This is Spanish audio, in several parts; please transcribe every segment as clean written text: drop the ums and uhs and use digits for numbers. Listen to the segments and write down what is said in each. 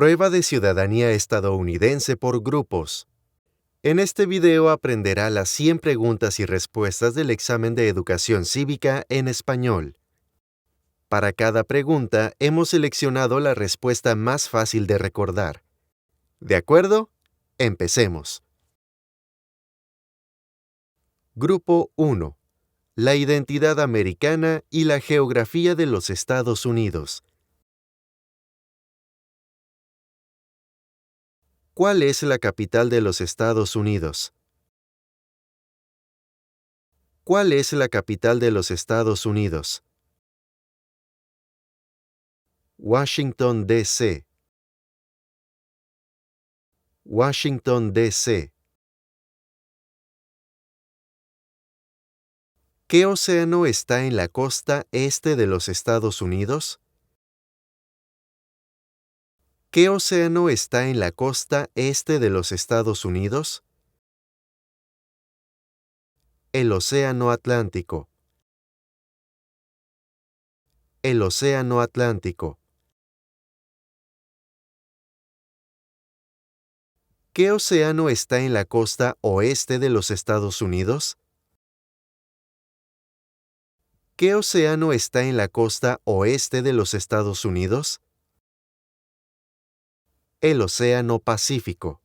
Prueba de ciudadanía estadounidense por grupos. En este video aprenderá las 100 preguntas y respuestas del examen de educación cívica en español. Para cada pregunta, hemos seleccionado la respuesta más fácil de recordar. ¿De acuerdo? Empecemos. Grupo 1. La identidad americana y la geografía de los Estados Unidos. ¿Cuál es la capital de los Estados Unidos? ¿Cuál es la capital de los Estados Unidos? Washington, D.C. Washington, D.C. ¿Qué océano está en la costa este de los Estados Unidos? ¿Qué océano está en la costa este de los Estados Unidos? El Océano Atlántico. El Océano Atlántico. ¿Qué océano está en la costa oeste de los Estados Unidos? ¿Qué océano está en la costa oeste de los Estados Unidos? El Océano Pacífico.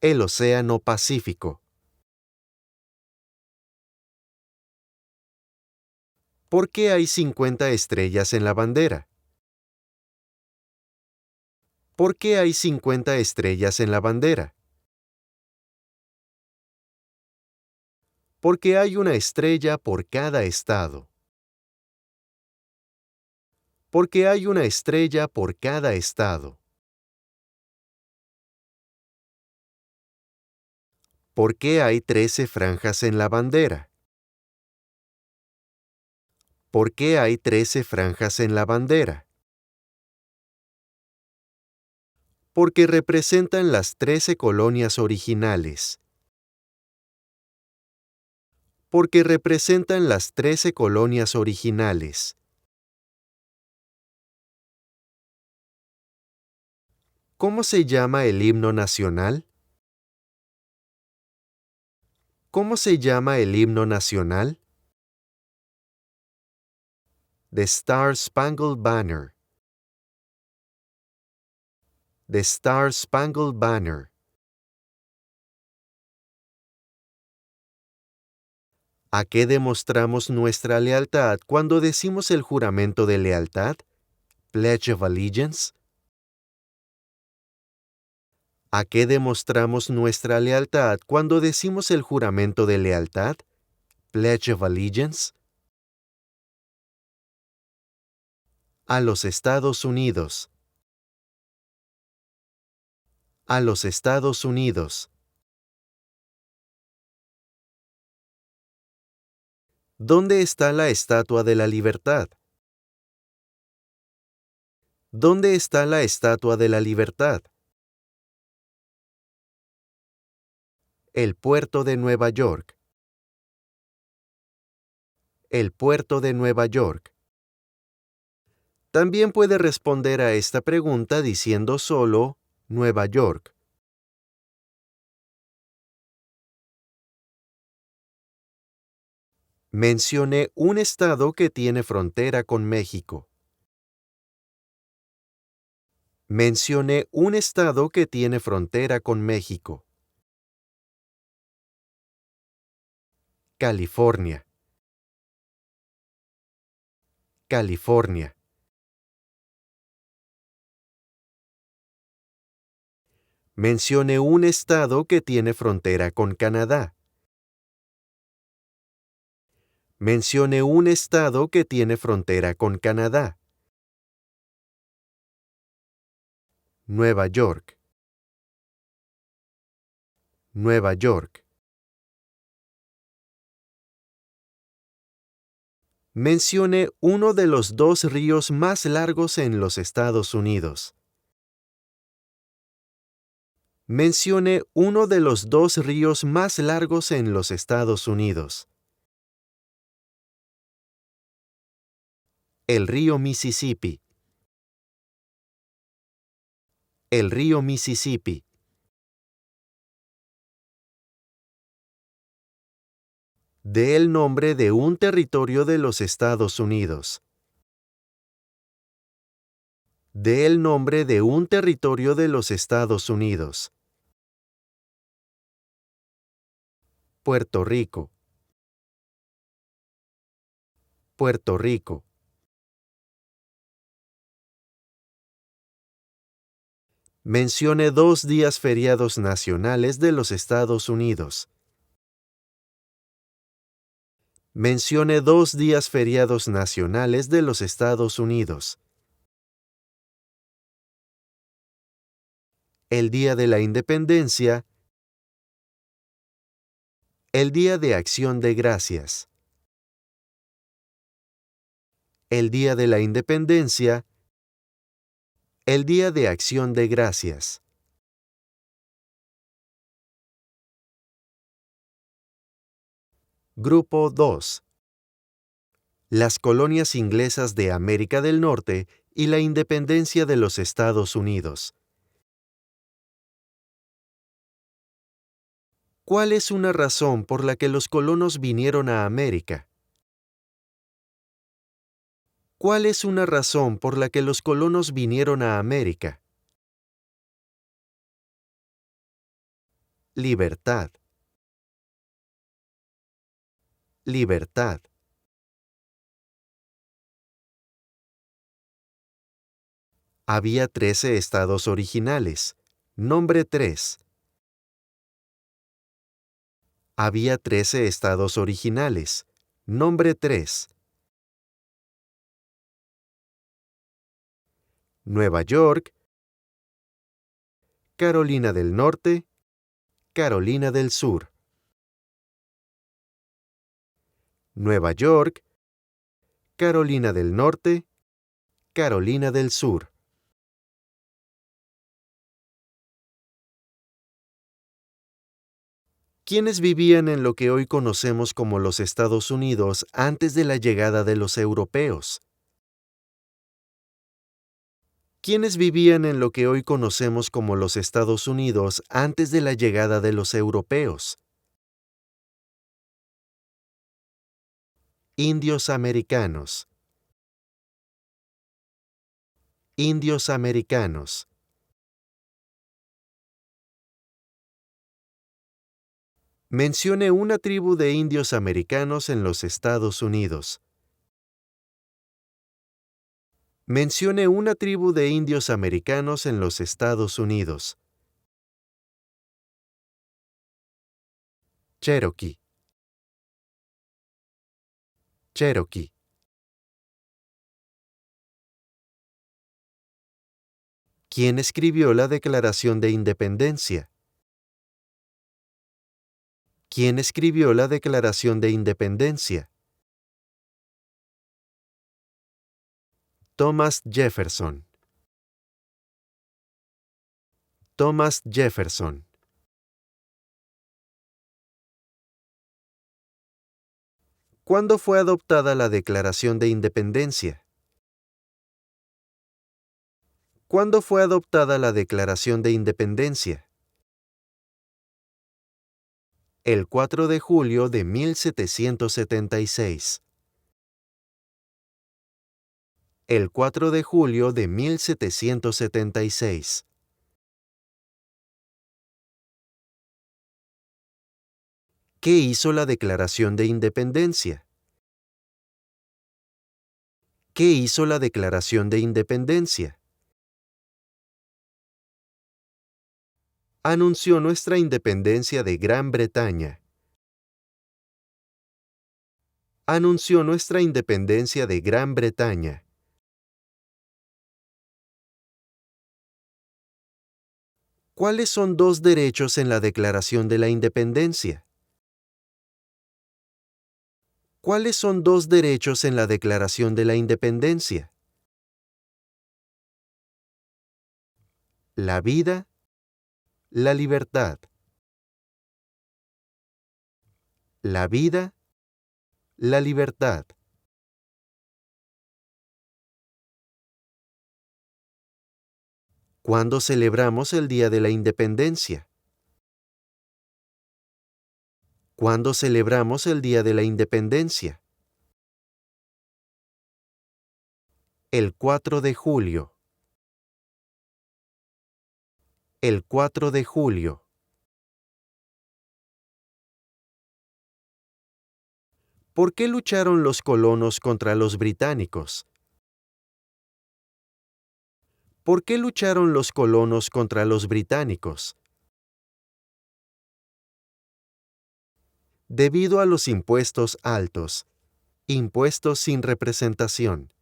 El Océano Pacífico. ¿Por qué hay 50 estrellas en la bandera? ¿Por qué hay 50 estrellas en la bandera? Porque hay una estrella por cada estado. Porque hay una estrella por cada estado. ¿Por qué hay 13 franjas en la bandera? ¿Por qué hay 13 franjas en la bandera? Porque representan las 13 colonias originales. Porque representan las 13 colonias originales. ¿Cómo se llama el himno nacional? ¿Cómo se llama el himno nacional? The Star Spangled Banner. The Star Spangled Banner. ¿A qué demostramos nuestra lealtad cuando decimos el juramento de lealtad? Pledge of Allegiance. ¿A qué demostramos nuestra lealtad cuando decimos el juramento de lealtad? Pledge of Allegiance. A los Estados Unidos. A los Estados Unidos. ¿Dónde está la Estatua de la Libertad? ¿Dónde está la Estatua de la Libertad? El puerto de Nueva York. El puerto de Nueva York. También puede responder a esta pregunta diciendo solo Nueva York. Mencione un estado que tiene frontera con México. Mencione un estado que tiene frontera con México. California. California. Mencione un estado que tiene frontera con Canadá. Mencione un estado que tiene frontera con Canadá. Nueva York. Nueva York. Mencione uno de los 2 ríos más largos en los Estados Unidos. Mencione uno de los 2 ríos más largos en los Estados Unidos. El río Mississippi. El río Mississippi. Dé el nombre de un territorio de los Estados Unidos. Dé el nombre de un territorio de los Estados Unidos. Puerto Rico. Puerto Rico. Mencione 2 días feriados nacionales de los Estados Unidos. Mencione 2 días feriados nacionales de los Estados Unidos. El Día de la Independencia. El Día de Acción de Gracias. El Día de la Independencia. El Día de Acción de Gracias. Grupo 2. Las colonias inglesas de América del Norte y la independencia de los Estados Unidos. ¿Cuál es una razón por la que los colonos vinieron a América? ¿Cuál es una razón por la que los colonos vinieron a América? Libertad. Libertad. Había 13 estados originales. Nombre 3. Había 13 estados originales. Nombre 3. Nueva York, Carolina del Norte, Carolina del Sur. Nueva York, Carolina del Norte, Carolina del Sur. ¿Quiénes vivían en lo que hoy conocemos como los Estados Unidos antes de la llegada de los europeos? ¿Quiénes vivían en lo que hoy conocemos como los Estados Unidos antes de la llegada de los europeos? Indios americanos. Indios americanos. Mencione una tribu de indios americanos en los Estados Unidos. Mencione una tribu de indios americanos en los Estados Unidos. Cherokee. Cherokee. ¿Quién escribió la Declaración de Independencia? ¿Quién escribió la Declaración de Independencia? Thomas Jefferson. Thomas Jefferson. ¿Cuándo fue adoptada la Declaración de Independencia? ¿Cuándo fue adoptada la Declaración de Independencia? El 4 de julio de 1776. El 4 de julio de 1776. ¿Qué hizo la Declaración de Independencia? ¿Qué hizo la Declaración de Independencia? Anunció nuestra independencia de Gran Bretaña. Anunció nuestra independencia de Gran Bretaña. ¿Cuáles son 2 derechos en la Declaración de la Independencia? ¿Cuáles son 2 derechos en la Declaración de la Independencia? La vida, la libertad. La vida, la libertad. ¿Cuándo celebramos el Día de la Independencia? ¿Cuándo celebramos el Día de la Independencia? El 4 de julio. El 4 de julio. ¿Por qué lucharon los colonos contra los británicos? ¿Por qué lucharon los colonos contra los británicos? Debido a los impuestos altos. Impuestos sin representación.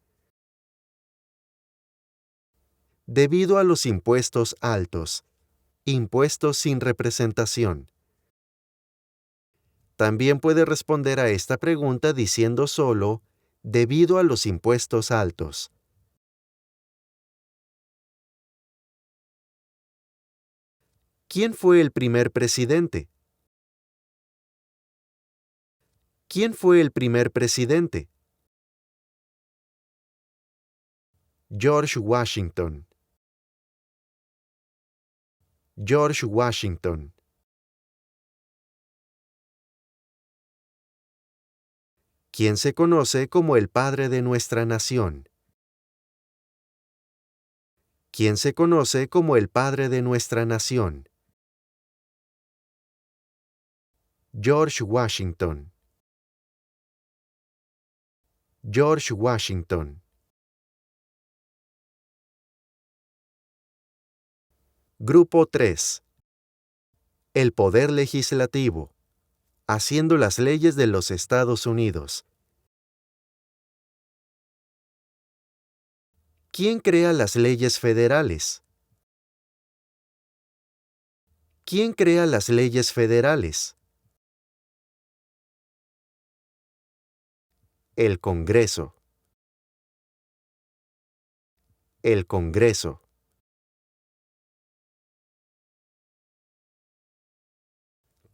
Debido a los impuestos altos. Impuestos sin representación. También puede responder a esta pregunta diciendo solo, debido a los impuestos altos. ¿Quién fue el primer presidente? ¿Quién fue el primer presidente? George Washington. George Washington. ¿Quién se conoce como el padre de nuestra nación? ¿Quién se conoce como el padre de nuestra nación? George Washington. George Washington. Grupo 3. El poder legislativo. Haciendo las leyes de los Estados Unidos. ¿Quién crea las leyes federales? ¿Quién crea las leyes federales? El Congreso. El Congreso.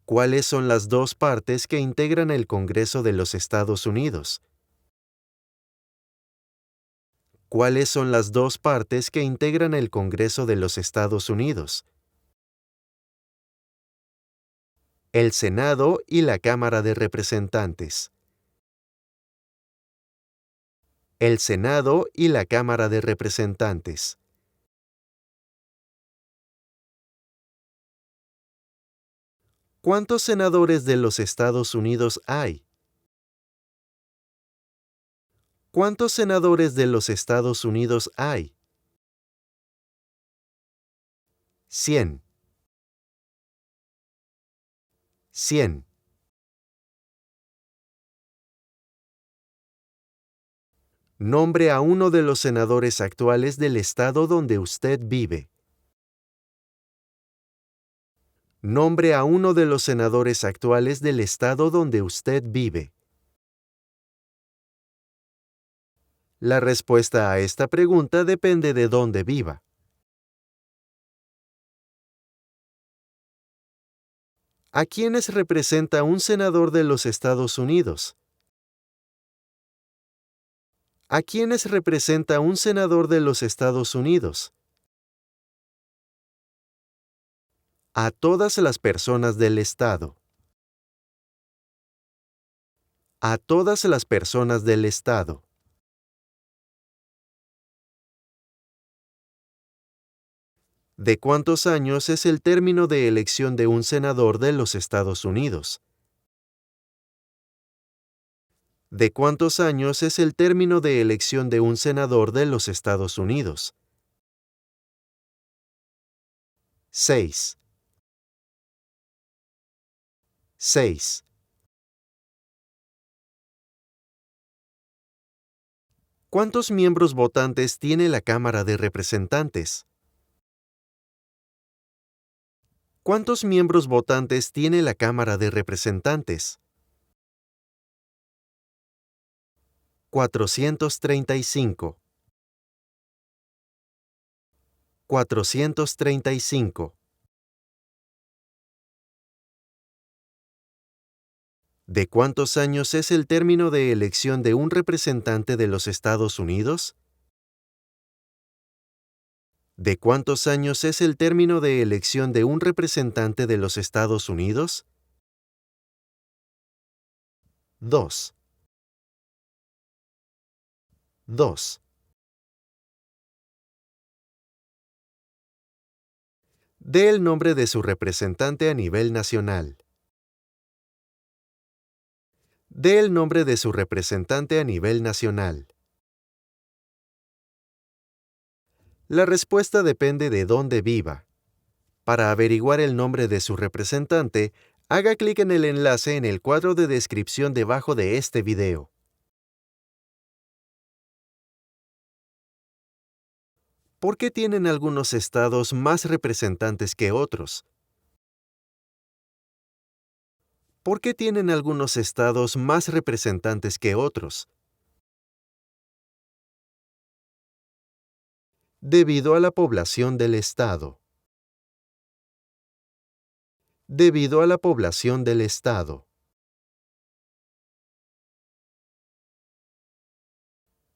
¿Cuáles son las dos partes que integran el Congreso de los Estados Unidos? ¿Cuáles son las dos partes que integran el Congreso de los Estados Unidos? El Senado y la Cámara de Representantes. El Senado y la Cámara de Representantes. ¿Cuántos senadores de los Estados Unidos hay? ¿Cuántos senadores de los Estados Unidos hay? 100. 100. Nombre a uno de los senadores actuales del estado donde usted vive. Nombre a uno de los senadores actuales del estado donde usted vive. La respuesta a esta pregunta depende de dónde viva. ¿A quiénes representa un senador de los Estados Unidos? ¿A quiénes representa un senador de los Estados Unidos? A todas las personas del estado. A todas las personas del estado. ¿De cuántos años es el término de elección de un senador de los Estados Unidos? ¿De cuántos años es el término de elección de un senador de los Estados Unidos? 6. 6. ¿Cuántos miembros votantes tiene la Cámara de Representantes? ¿Cuántos miembros votantes tiene la Cámara de Representantes? 435. 435. ¿De cuántos años es el término de elección de un representante de los Estados Unidos? ¿De cuántos años es el término de elección de un representante de los Estados Unidos? 2. 2. Dé el nombre de su representante a nivel nacional. Dé el nombre de su representante a nivel nacional. La respuesta depende de dónde viva. Para averiguar el nombre de su representante, haga clic en el enlace en el cuadro de descripción debajo de este video. ¿Por qué tienen algunos estados más representantes que otros? ¿Por qué tienen algunos estados más representantes que otros? Debido a la población del estado. Debido a la población del estado.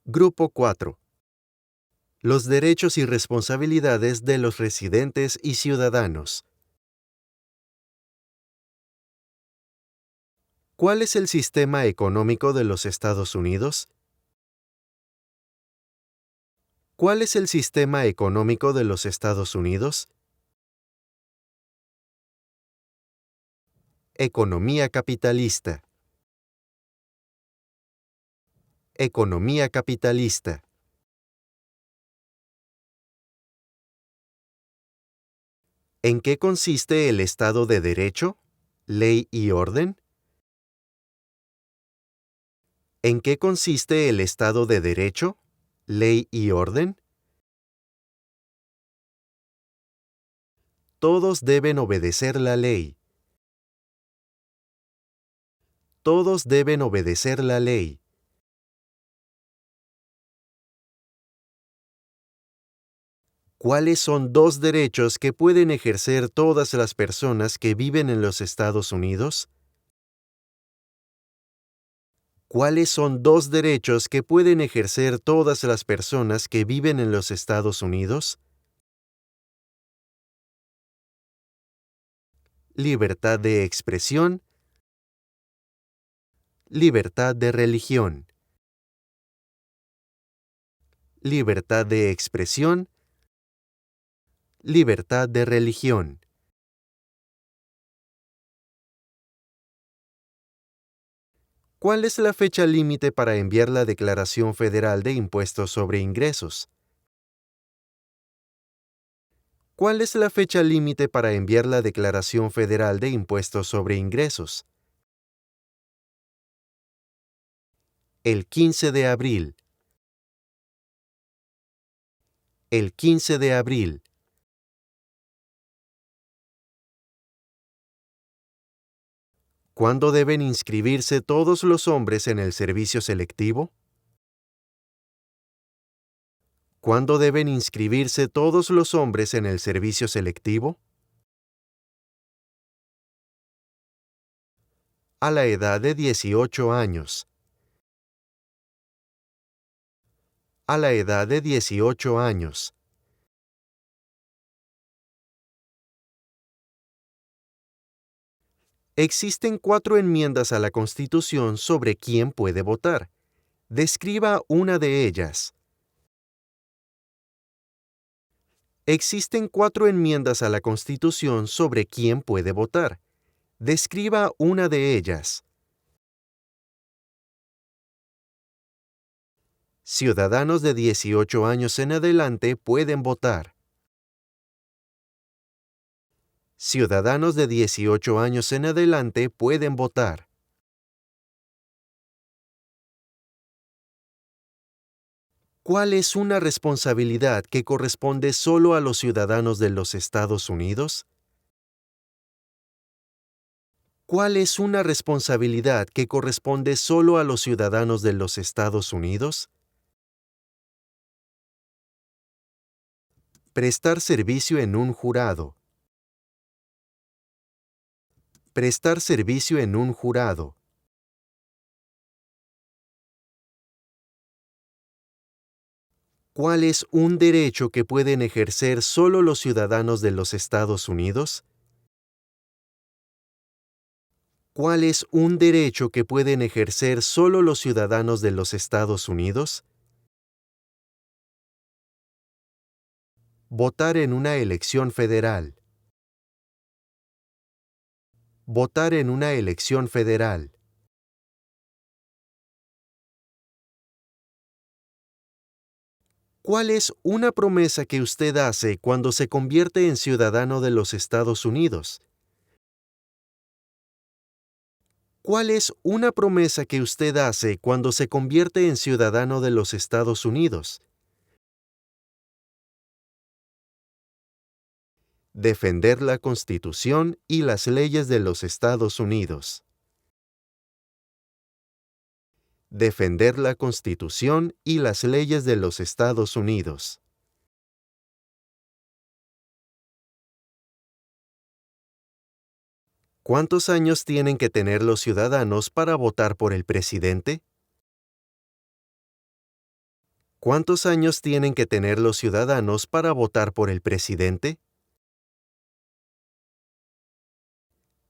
Grupo 4. Los derechos y responsabilidades de los residentes y ciudadanos. ¿Cuál es el sistema económico de los Estados Unidos? ¿Cuál es el sistema económico de los Estados Unidos? Economía capitalista. Economía capitalista. ¿En qué consiste el Estado de Derecho, ley y orden? ¿En qué consiste el Estado de Derecho, ley y orden? Todos deben obedecer la ley. Todos deben obedecer la ley. ¿Cuáles son dos derechos que pueden ejercer todas las personas que viven en los Estados Unidos? ¿Cuáles son dos derechos que pueden ejercer todas las personas que viven en los Estados Unidos? Libertad de expresión. Libertad de religión. Libertad de expresión. Libertad de religión. ¿Cuál es la fecha límite para enviar la Declaración Federal de Impuestos sobre Ingresos? ¿Cuál es la fecha límite para enviar la Declaración Federal de Impuestos sobre Ingresos? El 15 de abril. El 15 de abril. ¿Cuándo deben inscribirse todos los hombres en el servicio selectivo? ¿Cuándo deben inscribirse todos los hombres en el servicio selectivo? A la edad de 18 años. A la edad de 18 años. Existen 4 enmiendas a la Constitución sobre quién puede votar. Describa una de ellas. Existen 4 enmiendas a la Constitución sobre quién puede votar. Describa una de ellas. Ciudadanos de 18 años en adelante pueden votar. Ciudadanos de 18 años en adelante pueden votar. ¿Cuál es una responsabilidad que corresponde solo a los ciudadanos de los Estados Unidos? ¿Cuál es una responsabilidad que corresponde solo a los ciudadanos de los Estados Unidos? Prestar servicio en un jurado. Prestar servicio en un jurado. ¿Cuál es un derecho que pueden ejercer solo los ciudadanos de los Estados Unidos? ¿Cuál es un derecho que pueden ejercer solo los ciudadanos de los Estados Unidos? Votar en una elección federal. Votar en una elección federal. ¿Cuál es una promesa que usted hace cuando se convierte en ciudadano de los Estados Unidos? ¿Cuál es una promesa que usted hace cuando se convierte en ciudadano de los Estados Unidos? Defender la Constitución y las leyes de los Estados Unidos. Defender la Constitución y las leyes de los Estados Unidos. ¿Cuántos años tienen que tener los ciudadanos para votar por el presidente? ¿Cuántos años tienen que tener los ciudadanos para votar por el presidente?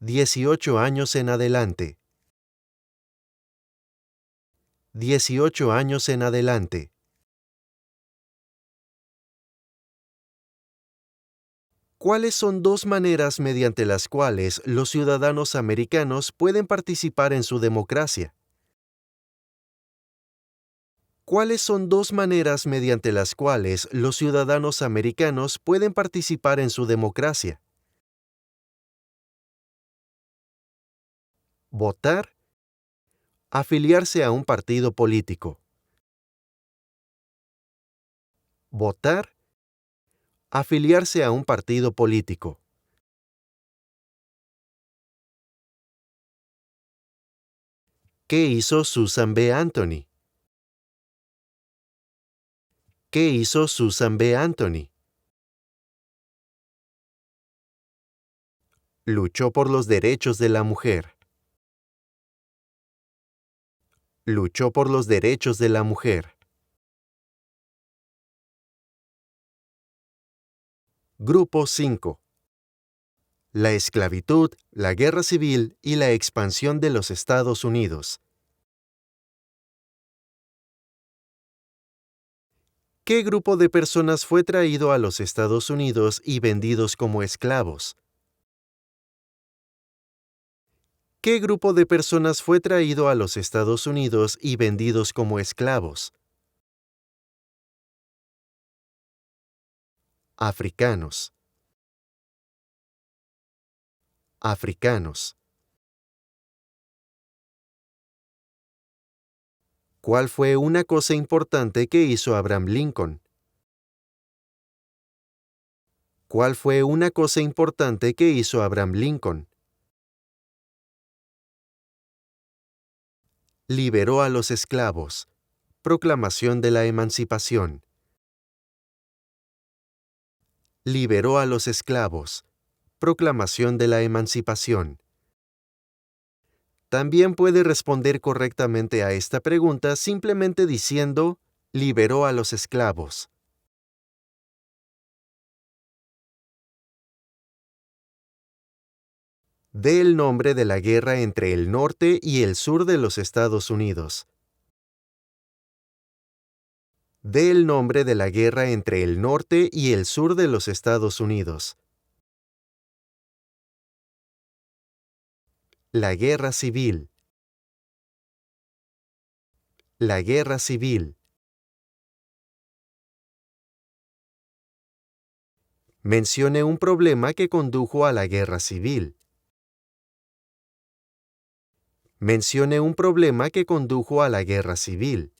18 años en adelante. 18 años en adelante. ¿Cuáles son dos maneras mediante las cuales los ciudadanos americanos pueden participar en su democracia? ¿Cuáles son dos maneras mediante las cuales los ciudadanos americanos pueden participar en su democracia? Votar, afiliarse a un partido político. Votar, afiliarse a un partido político. ¿Qué hizo Susan B. Anthony? ¿Qué hizo Susan B. Anthony? Luchó por los derechos de la mujer. Luchó por los derechos de la mujer. Grupo 5. La esclavitud, la guerra civil y la expansión de los Estados Unidos. ¿Qué grupo de personas fue traído a los Estados Unidos y vendidos como esclavos? ¿Qué grupo de personas fue traído a los Estados Unidos y vendidos como esclavos? Africanos. Africanos. ¿Cuál fue una cosa importante que hizo Abraham Lincoln? ¿Cuál fue una cosa importante que hizo Abraham Lincoln? Liberó a los esclavos. Proclamación de la Emancipación. Liberó a los esclavos. Proclamación de la Emancipación. También puede responder correctamente a esta pregunta simplemente diciendo, liberó a los esclavos. Dé el nombre de la guerra entre el norte y el sur de los Estados Unidos. Dé el nombre de la guerra entre el norte y el sur de los Estados Unidos. La Guerra Civil. La Guerra Civil. Mencione un problema que condujo a la Guerra Civil. Mencione un problema que condujo a la Guerra Civil.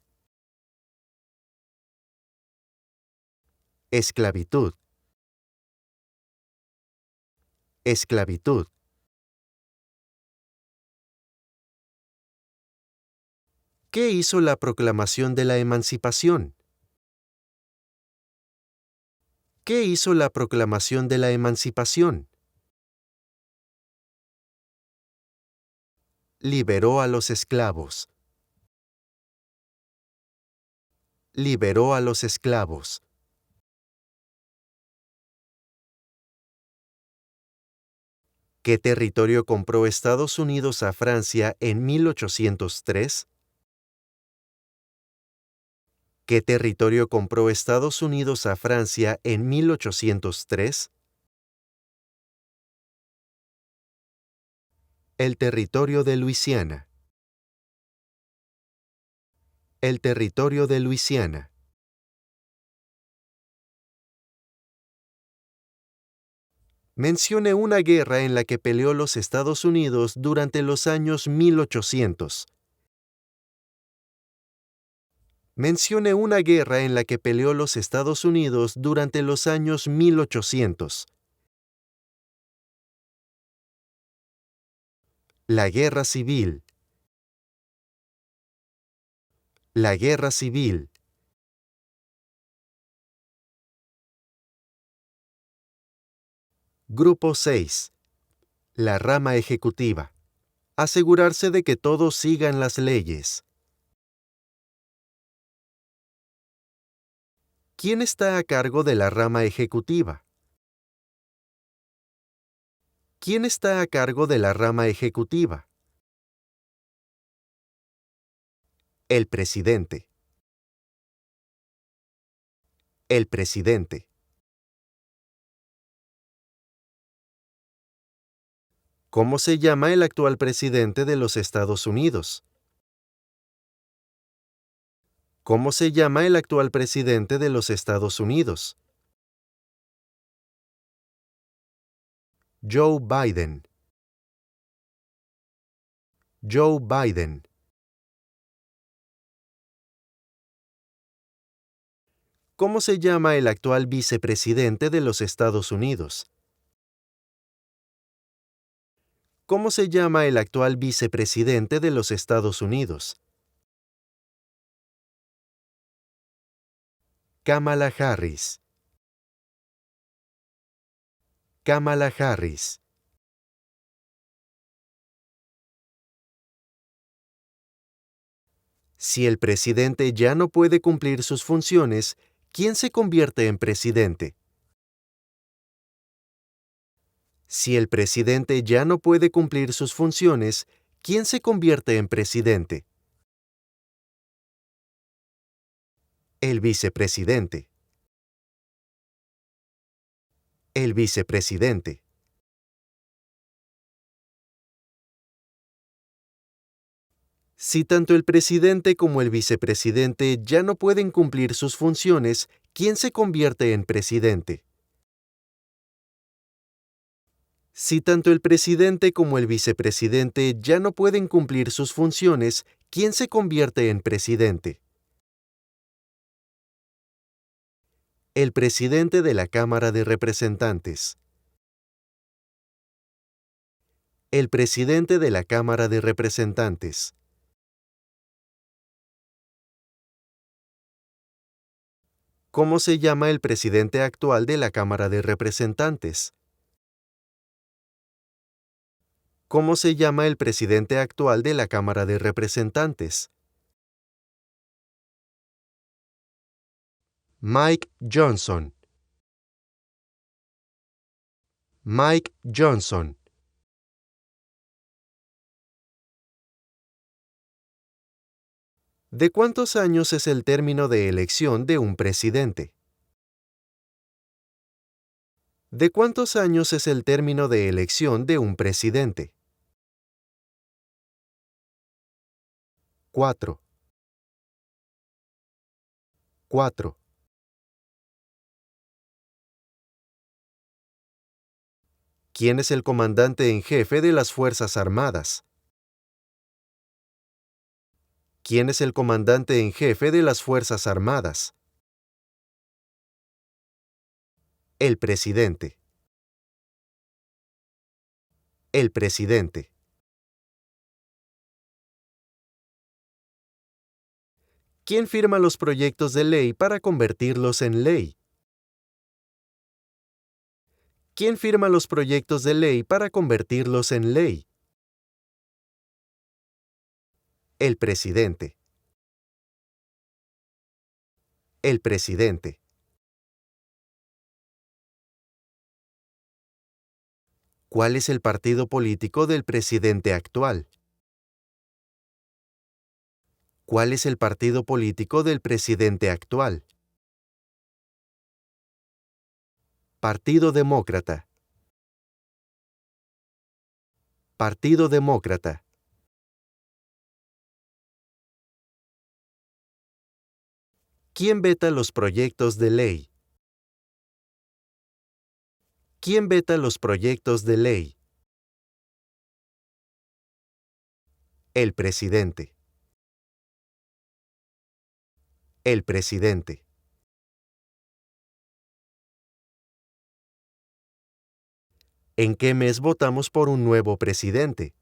Esclavitud. Esclavitud. ¿Qué hizo la Proclamación de la Emancipación? ¿Qué hizo la Proclamación de la Emancipación? Liberó a los esclavos. liberó a los esclavos? ¿Qué territorio compró Estados Unidos a Francia en 1803? ¿Qué territorio compró Estados Unidos a Francia en 1803? El territorio de Luisiana. El territorio de Luisiana. Mencione una guerra en la que peleó los Estados Unidos durante los años 1800. Mencione una guerra en la que peleó los Estados Unidos durante los años 1800. La Guerra Civil. La Guerra Civil. Grupo 6. La rama ejecutiva. Asegurarse de que todos sigan las leyes. ¿Quién está a cargo de la rama ejecutiva? ¿Quién está a cargo de la rama ejecutiva? El presidente. El presidente. ¿Cómo se llama el actual presidente de los Estados Unidos? ¿Cómo se llama el actual presidente de los Estados Unidos? Joe Biden. Joe Biden. ¿Cómo se llama el actual vicepresidente de los Estados Unidos? ¿Cómo se llama el actual vicepresidente de los Estados Unidos? Kamala Harris. Kamala Harris. Si el presidente ya no puede cumplir sus funciones, ¿quién se convierte en presidente? Si el presidente ya no puede cumplir sus funciones, ¿quién se convierte en presidente? El vicepresidente. El vicepresidente. Si tanto el presidente como el vicepresidente ya no pueden cumplir sus funciones, ¿quién se convierte en presidente? Si tanto el presidente como el vicepresidente ya no pueden cumplir sus funciones, ¿quién se convierte en presidente? El presidente de la Cámara de Representantes. El presidente de la Cámara de Representantes. ¿Cómo se llama el presidente actual de la Cámara de Representantes? ¿Cómo se llama el presidente actual de la Cámara de Representantes? Mike Johnson. Mike Johnson. ¿De cuántos años es el término de elección de un presidente? ¿De cuántos años es el término de elección de un presidente? 4. 4. ¿Quién es el comandante en jefe de las Fuerzas Armadas? ¿Quién es el comandante en jefe de las Fuerzas Armadas? El presidente. El presidente. ¿Quién firma los proyectos de ley para convertirlos en ley? ¿Quién firma los proyectos de ley para convertirlos en ley? El presidente. El presidente. ¿Cuál es el partido político del presidente actual? ¿Cuál es el partido político del presidente actual? Partido Demócrata. Partido Demócrata. ¿Quién veta los proyectos de ley? ¿Quién veta los proyectos de ley? El presidente. El presidente. ¿En qué mes votamos por un nuevo presidente?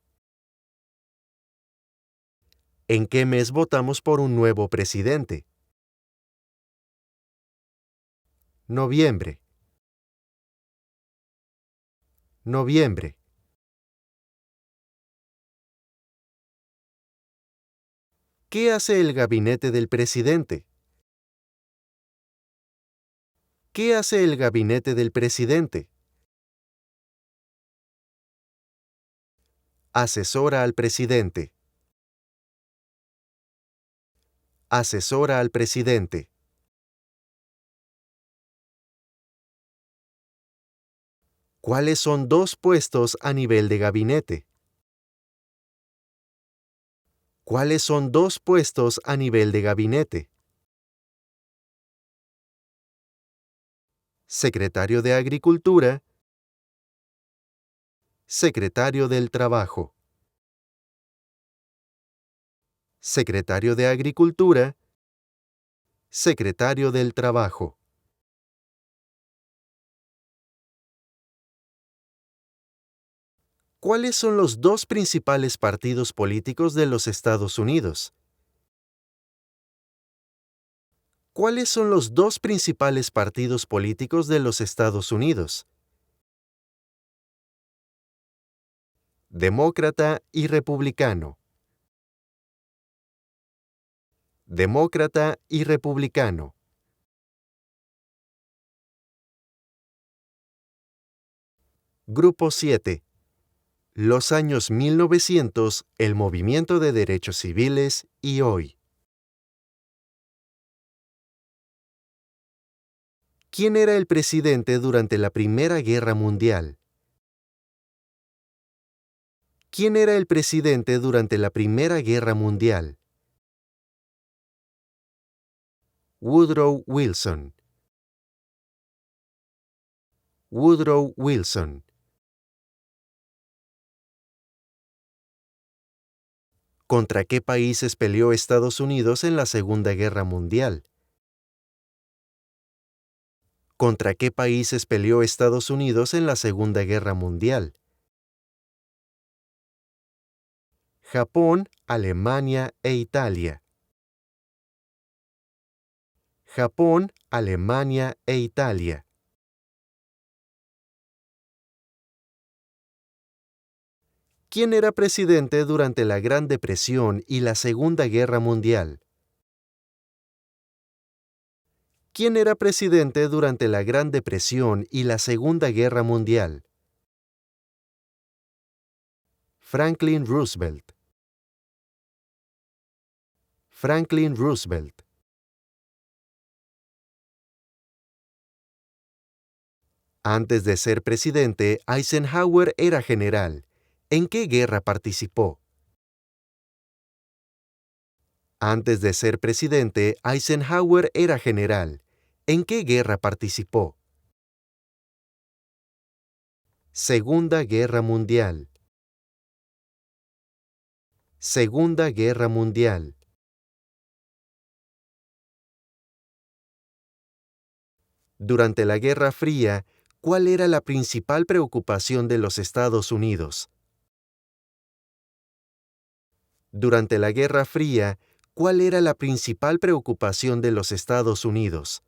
¿En qué mes votamos por un nuevo presidente? Noviembre. Noviembre. ¿Qué hace el gabinete del presidente? ¿Qué hace el gabinete del presidente? Asesora al presidente. Asesora al presidente. ¿Cuáles son dos puestos a nivel de gabinete? ¿Cuáles son dos puestos a nivel de gabinete? Secretario de Agricultura. Secretario del Trabajo. Secretario de Agricultura. Secretario del Trabajo. ¿Cuáles son los dos principales partidos políticos de los Estados Unidos? ¿Cuáles son los dos principales partidos políticos de los Estados Unidos? Demócrata y Republicano. Demócrata y Republicano. Grupo 7. Los años 1900, el movimiento de derechos civiles y hoy. ¿Quién era el presidente durante la Primera Guerra Mundial? ¿Quién era el presidente durante la Primera Guerra Mundial? Woodrow Wilson. Woodrow Wilson. ¿Contra qué países peleó Estados Unidos en la Segunda Guerra Mundial? ¿Contra qué países peleó Estados Unidos en la Segunda Guerra Mundial? Japón, Alemania e Italia. Japón, Alemania e Italia. ¿Quién era presidente durante la Gran Depresión y la Segunda Guerra Mundial? ¿Quién era presidente durante la Gran Depresión y la Segunda Guerra Mundial? Franklin Roosevelt. Franklin Roosevelt. Antes de ser presidente, Eisenhower era general. ¿En qué guerra participó? Antes de ser presidente, Eisenhower era general. ¿En qué guerra participó? Segunda Guerra Mundial. Segunda Guerra Mundial. Durante la Guerra Fría, ¿cuál era la principal preocupación de los Estados Unidos? Durante la Guerra Fría, ¿cuál era la principal preocupación de los Estados Unidos?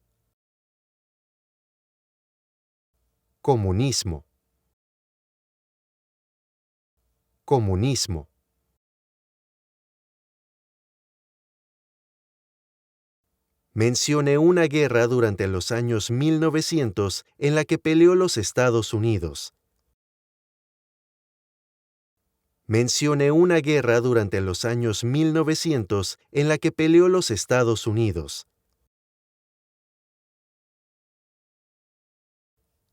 Comunismo. Comunismo. Mencione una guerra durante los años 1900 en la que peleó los Estados Unidos. Mencione una guerra durante los años 1900 en la que peleó los Estados Unidos.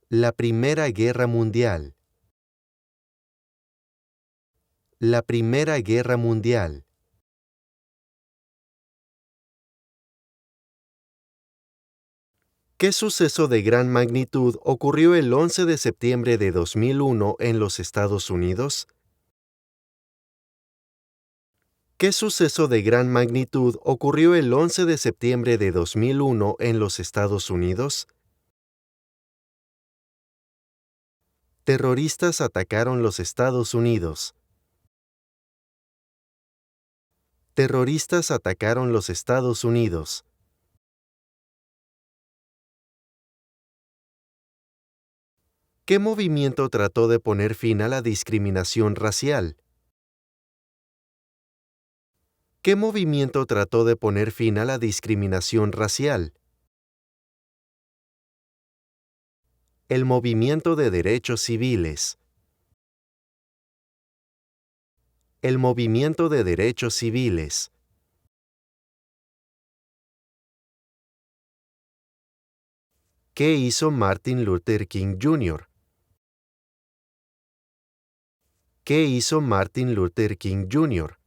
La Primera Guerra Mundial. La Primera Guerra Mundial. ¿Qué suceso de gran magnitud ocurrió el 11 de septiembre de 2001 en los Estados Unidos? ¿Qué suceso de gran magnitud ocurrió el 11 de septiembre de 2001 en los Estados Unidos? Terroristas atacaron los Estados Unidos. Terroristas atacaron los Estados Unidos. ¿Qué movimiento trató de poner fin a la discriminación racial? ¿Qué movimiento trató de poner fin a la discriminación racial? El movimiento de derechos civiles. El movimiento de derechos civiles. ¿Qué hizo Martin Luther King Jr.? ¿Qué hizo Martin Luther King Jr.?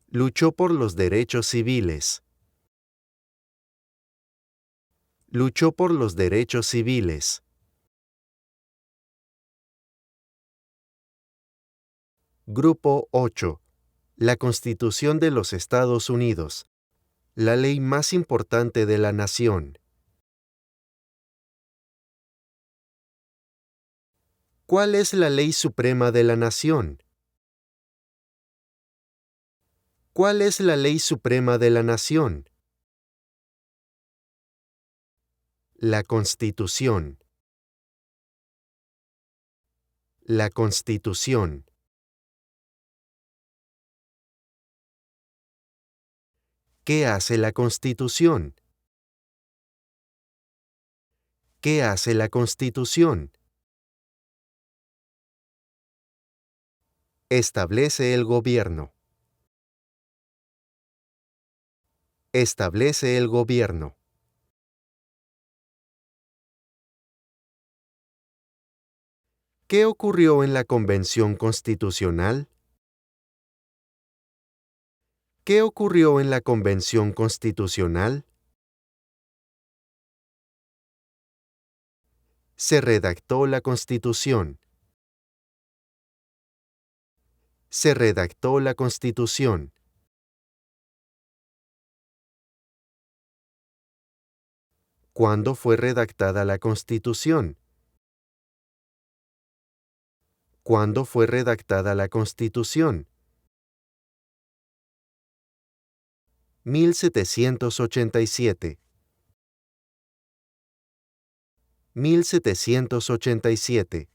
Luchó por los derechos civiles. Luchó por los derechos civiles. Grupo 8. La Constitución de los Estados Unidos. La ley más importante de la nación. ¿Cuál es la ley suprema de la nación? ¿Cuál es la ley suprema de la nación? La Constitución. La Constitución. ¿Qué hace la Constitución? ¿Qué hace la Constitución? Establece el gobierno. Establece el gobierno. ¿Qué ocurrió en la Convención Constitucional? ¿Qué ocurrió en la Convención Constitucional? Se redactó la Constitución. Se redactó la Constitución. ¿Cuándo fue redactada la Constitución? ¿Cuándo fue redactada la Constitución? 1787. 1787.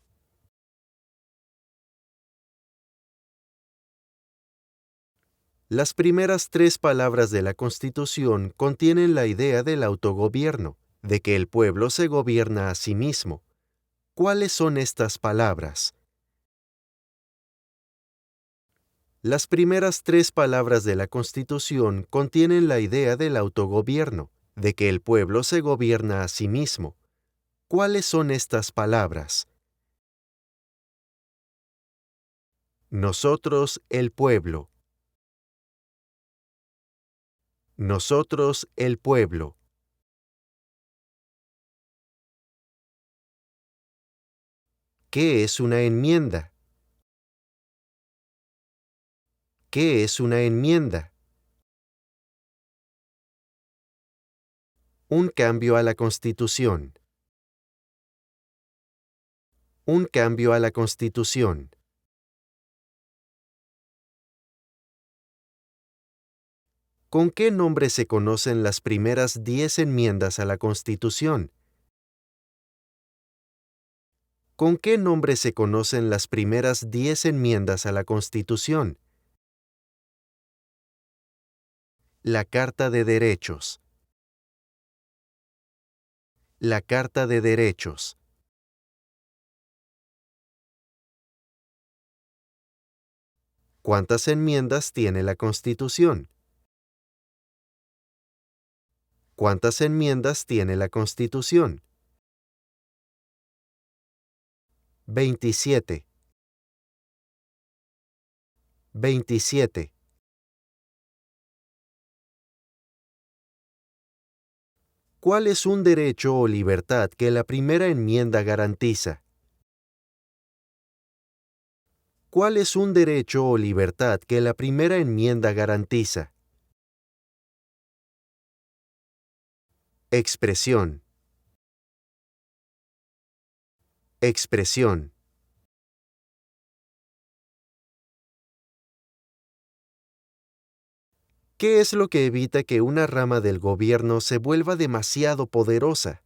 Las primeras tres palabras de la Constitución contienen la idea del autogobierno, de que el pueblo se gobierna a sí mismo. ¿Cuáles son estas palabras? Las primeras tres palabras de la Constitución contienen la idea del autogobierno, de que el pueblo se gobierna a sí mismo. ¿Cuáles son estas palabras? Nosotros, el pueblo. Nosotros, el pueblo. ¿Qué es una enmienda? ¿Qué es una enmienda? Un cambio a la Constitución. Un cambio a la Constitución. ¿Con qué nombre se conocen las primeras 10 enmiendas a la Constitución? ¿Con qué nombre se conocen las primeras 10 enmiendas a la Constitución? La Carta de Derechos. La Carta de Derechos. ¿Cuántas enmiendas tiene la Constitución? ¿Cuántas enmiendas tiene la Constitución? 27. 27. ¿Cuál es un derecho o libertad que la primera enmienda garantiza? ¿Cuál es un derecho o libertad que la primera enmienda garantiza? Expresión. Expresión. ¿Qué es lo que evita que una rama del gobierno se vuelva demasiado poderosa?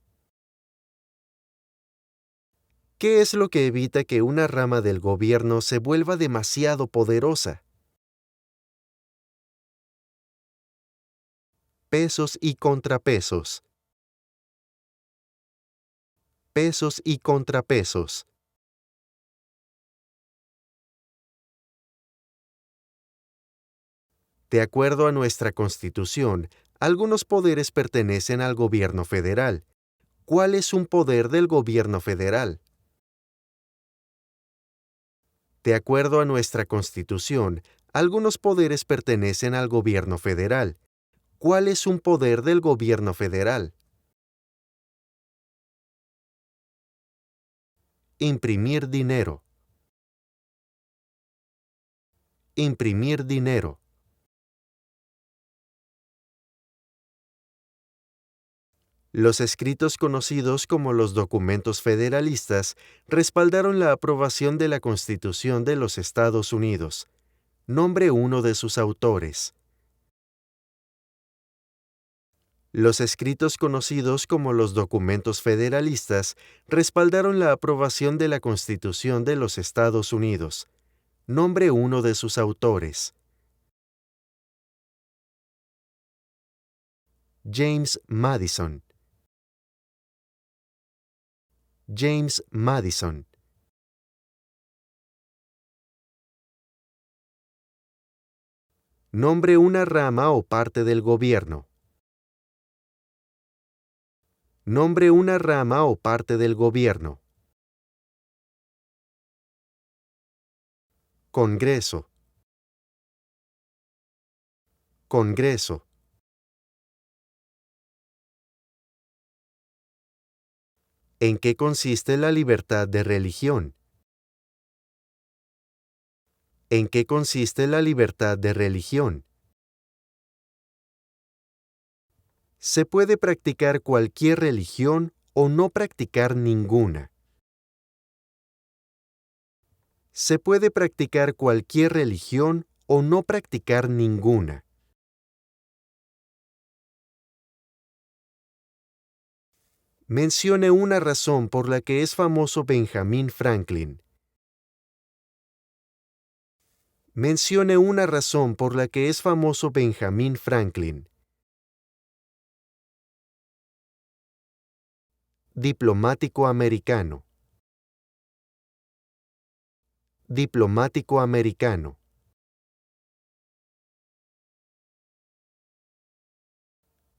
¿Qué es lo que evita que una rama del gobierno se vuelva demasiado poderosa? Pesos y contrapesos. Pesos y contrapesos. De acuerdo a nuestra Constitución, algunos poderes pertenecen al gobierno federal. ¿Cuál es un poder del gobierno federal? De acuerdo a nuestra Constitución, algunos poderes pertenecen al gobierno federal. ¿Cuál es un poder del gobierno federal? Imprimir dinero. Imprimir dinero. Los escritos conocidos como los documentos federalistas respaldaron la aprobación de la Constitución de los Estados Unidos. Nombre uno de sus autores. Los escritos conocidos como los documentos federalistas respaldaron la aprobación de la Constitución de los Estados Unidos. Nombre uno de sus autores. James Madison. James Madison. Nombre una rama o parte del gobierno. Nombre una rama o parte del gobierno. Congreso. Congreso. ¿En qué consiste la libertad de religión? ¿En qué consiste la libertad de religión? Se puede practicar cualquier religión o no practicar ninguna. Se puede practicar cualquier religión o no practicar ninguna. Mencione una razón por la que es famoso Benjamin Franklin. Mencione una razón por la que es famoso Benjamin Franklin. Diplomático americano. Diplomático americano.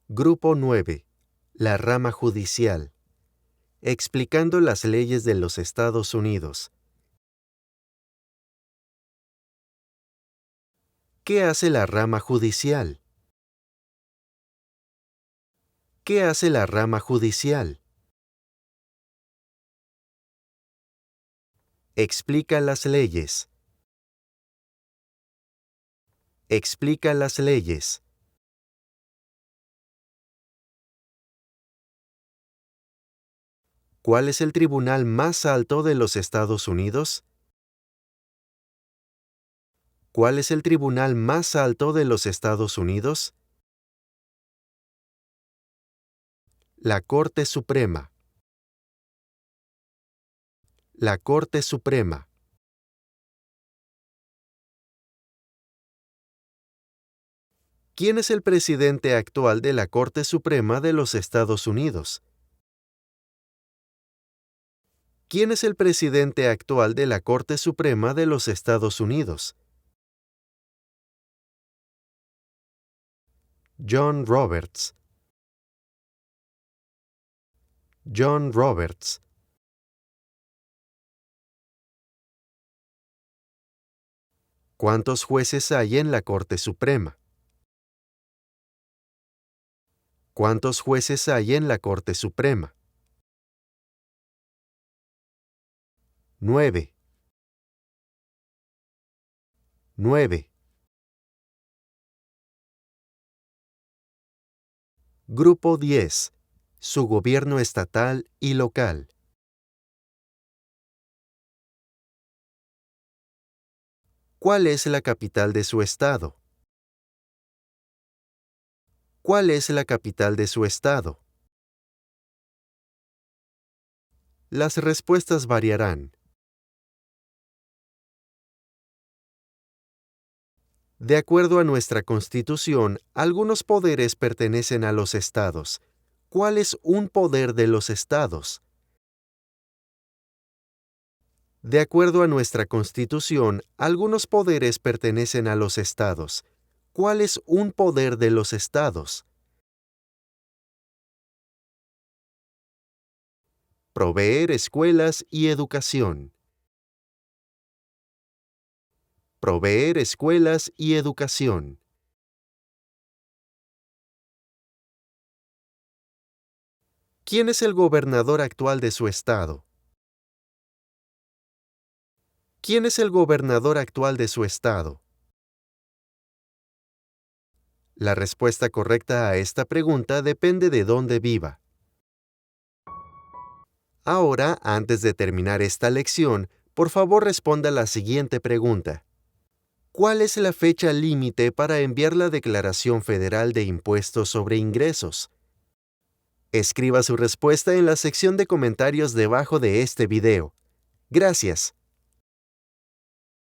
Grupo 9. La rama judicial. Explicando las leyes de los Estados Unidos. ¿Qué hace la rama judicial? ¿Qué hace la rama judicial? Explica las leyes. Explica las leyes. ¿Cuál es el tribunal más alto de los Estados Unidos? ¿Cuál es el tribunal más alto de los Estados Unidos? La Corte Suprema. La Corte Suprema. ¿Quién es el presidente actual de la Corte Suprema de los Estados Unidos? ¿Quién es el presidente actual de la Corte Suprema de los Estados Unidos? John Roberts. John Roberts. ¿Cuántos jueces hay en la Corte Suprema? ¿Cuántos jueces hay en la Corte Suprema? 9. 9. Grupo 10. Su gobierno estatal y local. ¿Cuál es la capital de su estado? ¿Cuál es la capital de su estado? Las respuestas variarán. De acuerdo a nuestra Constitución, algunos poderes pertenecen a los estados. ¿Cuál es un poder de los estados? De acuerdo a nuestra Constitución, algunos poderes pertenecen a los estados. ¿Cuál es un poder de los estados? Proveer escuelas y educación. Proveer escuelas y educación. ¿Quién es el gobernador actual de su estado? ¿Quién es el gobernador actual de su estado? La respuesta correcta a esta pregunta depende de dónde viva. Ahora, antes de terminar esta lección, por favor responda la siguiente pregunta. ¿Cuál es la fecha límite para enviar la Declaración Federal de Impuestos sobre Ingresos? Escriba su respuesta en la sección de comentarios debajo de este video. Gracias.